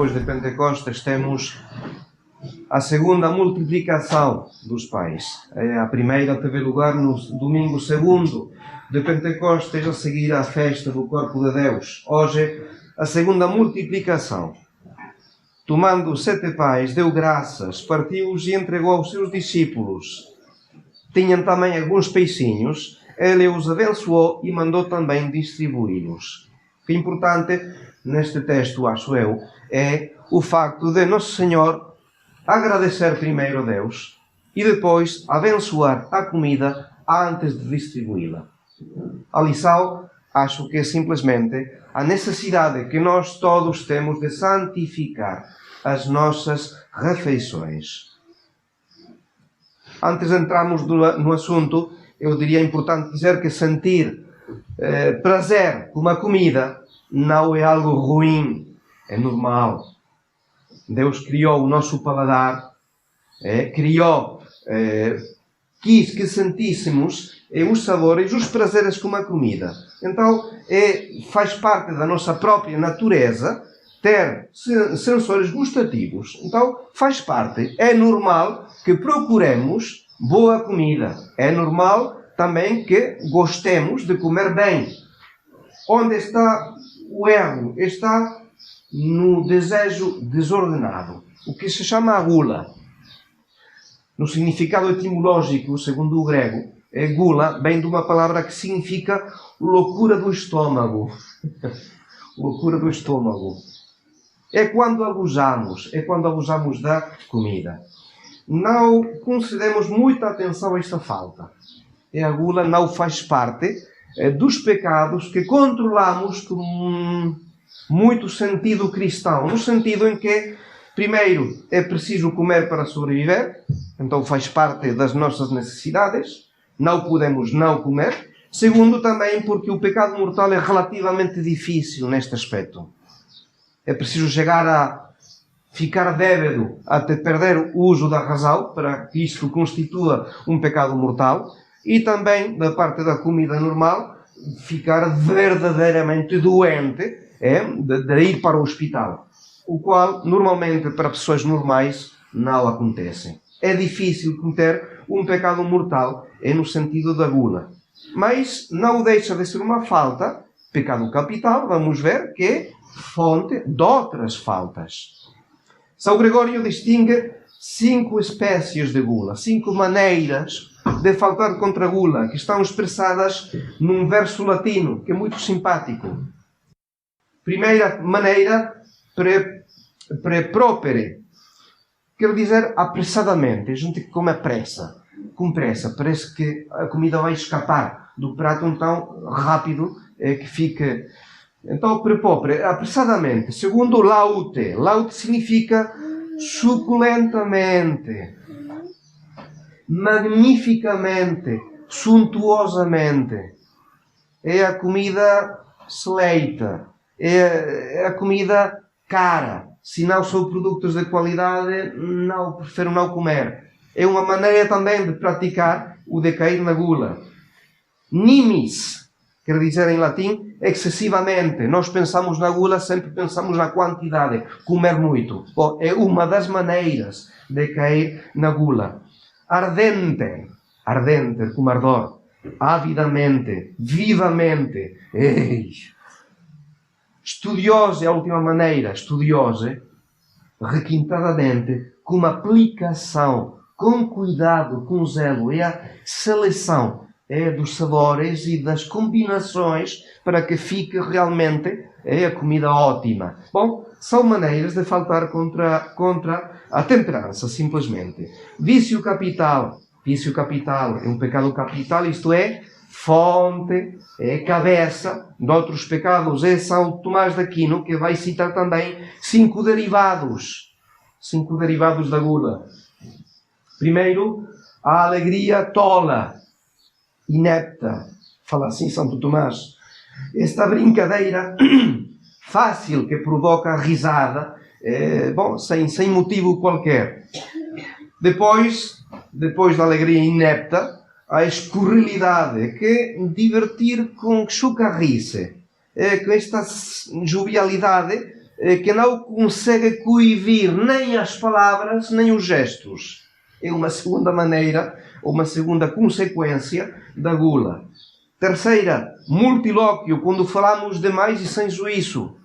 depois de Pentecostes, temos a segunda multiplicação dos pães. A primeira teve lugar no domingo segundo de Pentecostes, a seguir à festa do corpo de Deus. Hoje, a segunda multiplicação. Tomando 7 pães, deu graças, partiu-os e entregou aos seus discípulos. Tinham também alguns peixinhos, ele os abençoou e mandou também distribuí-los. O que é importante neste texto, acho eu, é o facto de Nosso Senhor agradecer primeiro a Deus e depois abençoar a comida antes de distribuí-la. A lição, acho que é simplesmente a necessidade que nós todos temos de santificar as nossas refeições. Antes de entrarmos no assunto, eu diria importante dizer que sentir prazer com uma comida não é algo ruim, é normal. Deus criou o nosso paladar, quis que sentíssemos os sabores, os prazeres com uma comida. Então, faz parte da nossa própria natureza ter sensores gustativos. Então, faz parte. É normal que procuremos boa comida. É normal também que gostemos de comer bem. Onde está o erro? Está no desejo desordenado, o que se chama a gula. No significado etimológico, segundo o grego, gula vem de uma palavra que significa loucura do estômago. Loucura do estômago. É quando abusamos da comida. Não concedemos muita atenção a esta falta. A gula não faz parte dos pecados que controlamos com muito sentido cristão. No sentido em que, primeiro, é preciso comer para sobreviver. Então faz parte das nossas necessidades. Não podemos não comer. Segundo, também porque o pecado mortal é relativamente difícil neste aspecto. É preciso chegar a ficar bêbado até perder o uso da razão para que isto constitua um pecado mortal. E também, da parte da comida normal, ficar verdadeiramente doente, de ir para o hospital. O qual, normalmente, para pessoas normais, não acontece. É difícil cometer um pecado mortal, no sentido da gula. Mas não deixa de ser uma falta, pecado capital, vamos ver, que é fonte de outras faltas. São Gregório distingue 5 espécies de gula, 5 maneiras de faltar contra a gula, que estão expressadas num verso latino, que é muito simpático. Primeira maneira, prepropere, quer dizer apressadamente. A gente come a pressa, com pressa, parece que a comida vai escapar do prato tão rápido que fica. Então, prepropere, apressadamente. Segundo, laute. Laute significa suculentamente, magnificamente, suntuosamente. É a comida seleita, é a comida cara. Se não são produtos de qualidade, prefiro não comer. É uma maneira também de praticar o decair na gula. Nimis, quer dizer em latim, excessivamente. Nós pensamos na gula, sempre pensamos na quantidade, comer muito. Bom, é uma das maneiras de cair na gula. Ardente, como ardor. Avidamente, vivamente. Estudiosa é a última maneira. Estudiosa, requintadamente, com aplicação, com cuidado, com zelo. É a seleção dos sabores e das combinações para que fique realmente a comida ótima. Bom, são maneiras de faltar contra a temperança, simplesmente. Vício capital. Vício capital é um pecado capital, isto é, fonte, é cabeça de outros pecados. É São Tomás de Aquino que vai citar também 5 derivados. 5 derivados da gula. Primeiro, a alegria tola, inepta. Fala assim Santo Tomás. Esta brincadeira fácil que provoca a risada, sem motivo qualquer. Depois da alegria inepta, a escurrilidade, que é divertir com chocarrice, com esta jovialidade que não consegue coibir nem as palavras nem os gestos. É uma segunda maneira, uma segunda consequência da gula. Terceira, multilóquio, quando falamos demais e sem juízo.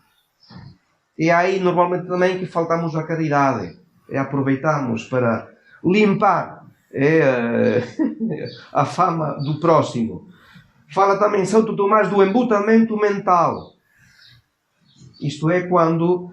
É aí normalmente também que faltamos à caridade. Aproveitamos para limpar a fama do próximo. Fala também Santo Tomás do embutamento mental. Isto é quando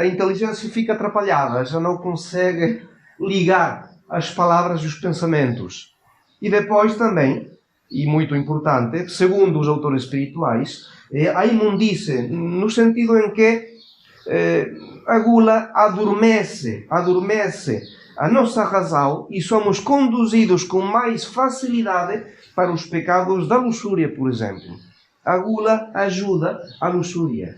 a inteligência fica atrapalhada, já não consegue ligar as palavras e os pensamentos. E depois também, e muito importante, segundo os autores espirituais, a imundície, no sentido em que a gula adormece a nossa razão e somos conduzidos com mais facilidade para os pecados da luxúria, por exemplo. A gula ajuda a luxúria.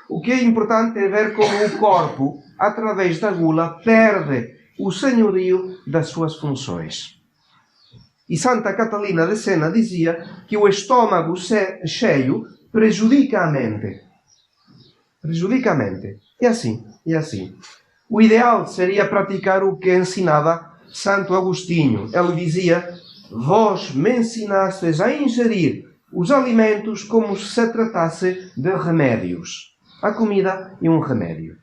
O que é importante é ver como o corpo, através da gula, perde o senhorio das suas funções. E Santa Catalina de Sena dizia que o estômago cheio prejudica a mente. Prejudica a mente. É assim, é assim. O ideal seria praticar o que ensinava Santo Agostinho. Ele dizia: vós me ensinastes a ingerir os alimentos como se tratasse de remédios. A comida é um remédio.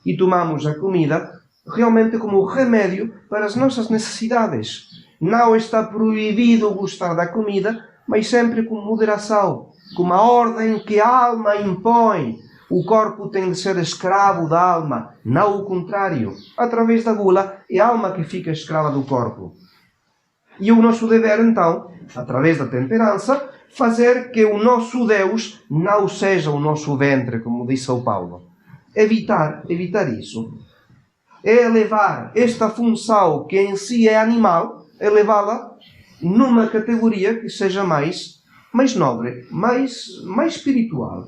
E tomamos a comida realmente como remédio para as nossas necessidades. Não está proibido gostar da comida, mas sempre com moderação, com uma ordem que a alma impõe. O corpo tem de ser escravo da alma, não o contrário. Através da gula, é a alma que fica escrava do corpo. E o nosso dever, então, através da temperança, fazer que o nosso Deus não seja o nosso ventre, como diz São Paulo. Evitar isso. É elevar esta função, que em si é animal, elevá-la numa categoria que seja mais nobre, mais espiritual.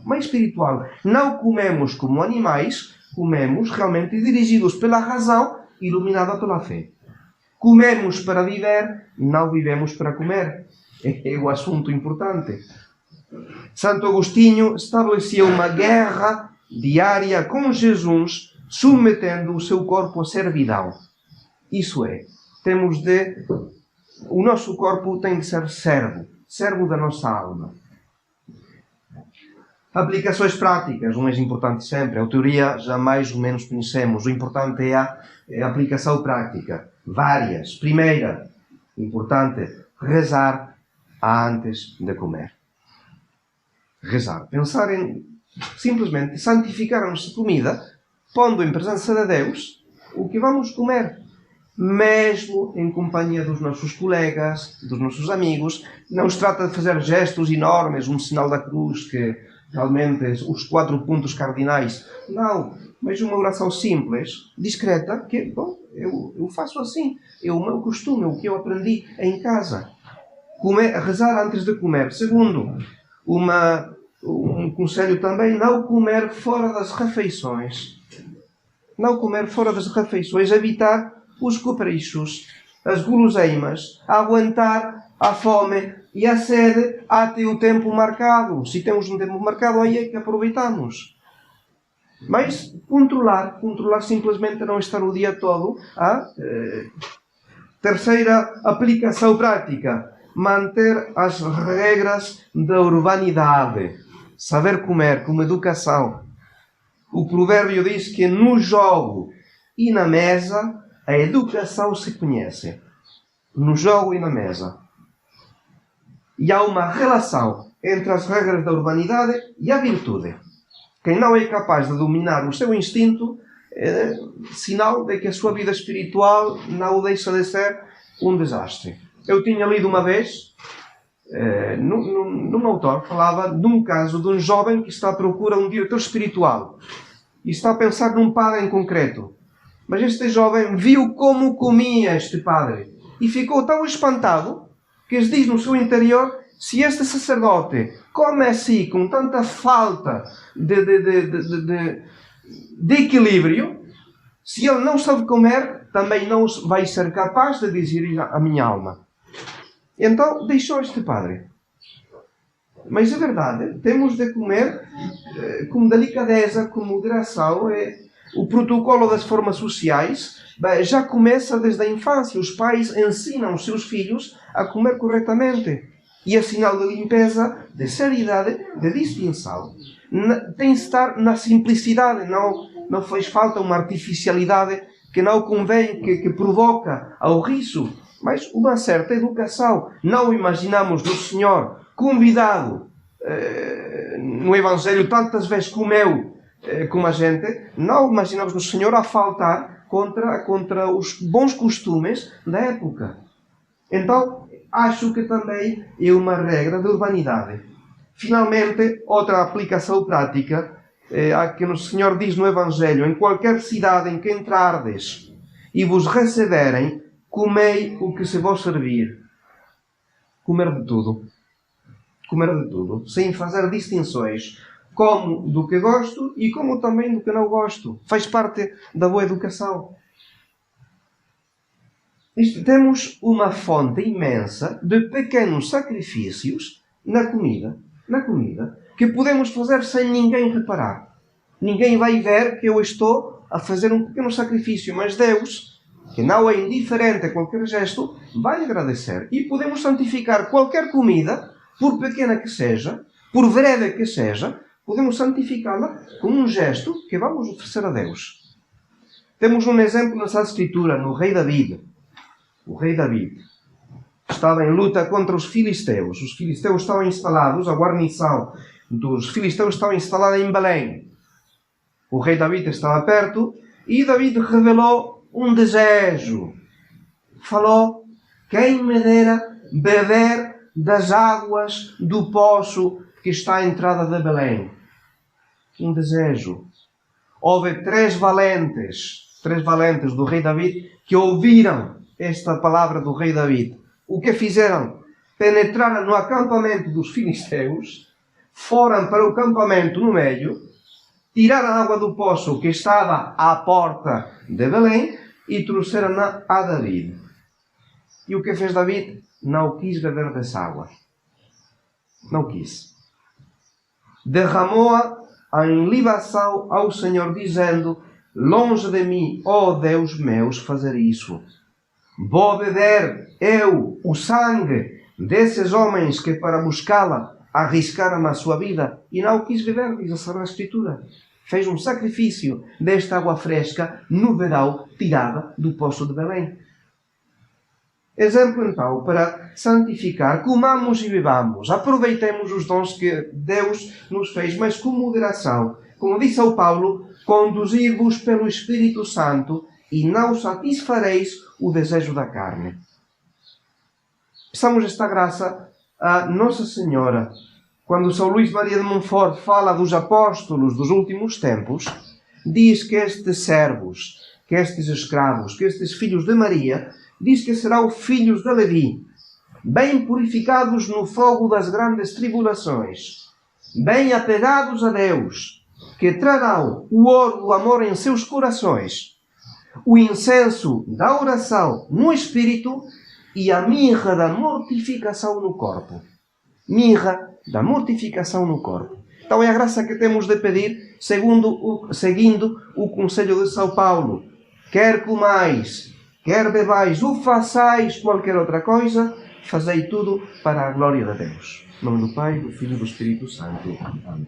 Não comemos como animais, comemos realmente dirigidos pela razão, iluminada pela fé. Comemos para viver, não vivemos para comer. É o assunto importante. Santo Agostinho estabeleceu uma guerra diária com Jesus, submetendo o seu corpo à servidão. Isso é, o nosso corpo tem de ser servo da nossa alma. Aplicações práticas, o mais importante sempre. A teoria já mais ou menos conhecemos. O importante é a aplicação prática. Várias. Primeira, importante, rezar antes de comer. Rezar. Pensar em simplesmente santificar a nossa comida, pondo em presença de Deus o que vamos comer. Mesmo em companhia dos nossos colegas, dos nossos amigos. Não se trata de fazer gestos enormes, um sinal da cruz, que realmente os 4 pontos cardinais. Não, mas uma oração simples, discreta, que, bom, eu faço assim. É o meu costume, o que eu aprendi em casa. Rezar antes de comer. Segundo, um conselho também, não comer fora das refeições. Não comer fora das refeições, evitar os caprichos, as guloseimas, aguentar a fome e a sede até o tempo marcado. Se temos um tempo marcado, aí é que aproveitamos. Mas controlar simplesmente não estar o dia todo. Terceira aplicação prática, manter as regras da urbanidade. Saber comer como educação. O provérbio diz que no jogo e na mesa a educação se conhece. No jogo e na mesa. E há uma relação entre as regras da urbanidade e a virtude. Quem não é capaz de dominar o seu instinto é sinal de que a sua vida espiritual não deixa de ser um desastre. Eu tinha lido uma vez, num autor, falava de um caso de um jovem que está à procura de um diretor espiritual. E está a pensar num padre em concreto. Mas este jovem viu como comia este padre e ficou tão espantado que diz no seu interior: se este sacerdote come assim, com tanta falta de equilíbrio, se ele não sabe comer, também não vai ser capaz de digerir a minha alma. Então deixou este padre. Mas é verdade, temos de comer com delicadeza, com moderação. O protocolo das formas sociais já começa desde a infância. Os pais ensinam os seus filhos a comer corretamente. E é sinal de limpeza, de seriedade, de distinção. Tem de estar na simplicidade, não faz falta uma artificialidade que não convém, que provoca ao riso, mas uma certa educação. Não imaginamos no Senhor convidado no Evangelho tantas vezes comeu como a gente, não imaginamos no Senhor a faltar contra os bons costumes da época. Então, acho que também é uma regra de urbanidade. Finalmente, outra aplicação prática, a que o Senhor diz no Evangelho: em qualquer cidade em que entrardes e vos receberem, comei o que se vos servir. Comer de tudo. Comer de tudo, sem fazer distinções, como do que gosto e como também do que não gosto. Faz parte da boa educação. Temos uma fonte imensa de pequenos sacrifícios na comida, que podemos fazer sem ninguém reparar. Ninguém vai ver que eu estou a fazer um pequeno sacrifício, mas Deus, que não é indiferente a qualquer gesto, vai agradecer. E podemos santificar qualquer comida, por pequena que seja, por breve que seja, podemos santificá-la com um gesto que vamos oferecer a Deus. Temos um exemplo na Sagrada Escritura, no rei David. O rei David estava em luta contra os filisteus. Os filisteus estavam instalados, a guarnição dos filisteus estava instalada em Belém. O rei David estava perto e David revelou um desejo. Falou: quem me dera beber das águas do poço que está à entrada de Belém. Um desejo. Houve três valentes do rei David que ouviram esta palavra do rei David. O que fizeram? Penetraram no acampamento dos filisteus, foram para o acampamento no meio, tiraram a água do poço que estava à porta de Belém e trouxeram-na a David. E o que fez David? Não quis beber dessa água. Não quis. Derramou-a em libação ao Senhor, dizendo: longe de mim, ó Deus meus, fazer isso. Vou beber eu o sangue desses homens que para buscá-la arriscaram a sua vida. E não quis beber, diz a Sagrada Escritura. Fez um sacrifício desta água fresca no verão, tirada do poço de Belém. Exemplo, então, para santificar: comamos e bebamos, aproveitemos os dons que Deus nos fez, mas com moderação. Como disse São Paulo: conduzir-vos pelo Espírito Santo e não satisfareis o desejo da carne. Peçamos esta graça a Nossa Senhora. Quando São Luís Maria de Montfort fala dos apóstolos dos últimos tempos, diz que estes servos, que estes escravos, que estes filhos de Maria, diz que serão filhos de Levi, bem purificados no fogo das grandes tribulações, bem apegados a Deus, que trarão o ouro do amor em seus corações, o incenso da oração no espírito e a mirra da mortificação no corpo. Mirra da mortificação no corpo. Então é a graça que temos de pedir, seguindo o conselho de São Paulo. Quer comais, quer bebais ou façais qualquer outra coisa, fazei tudo para a glória de Deus. Em nome do Pai, do Filho e do Espírito Santo. Amém.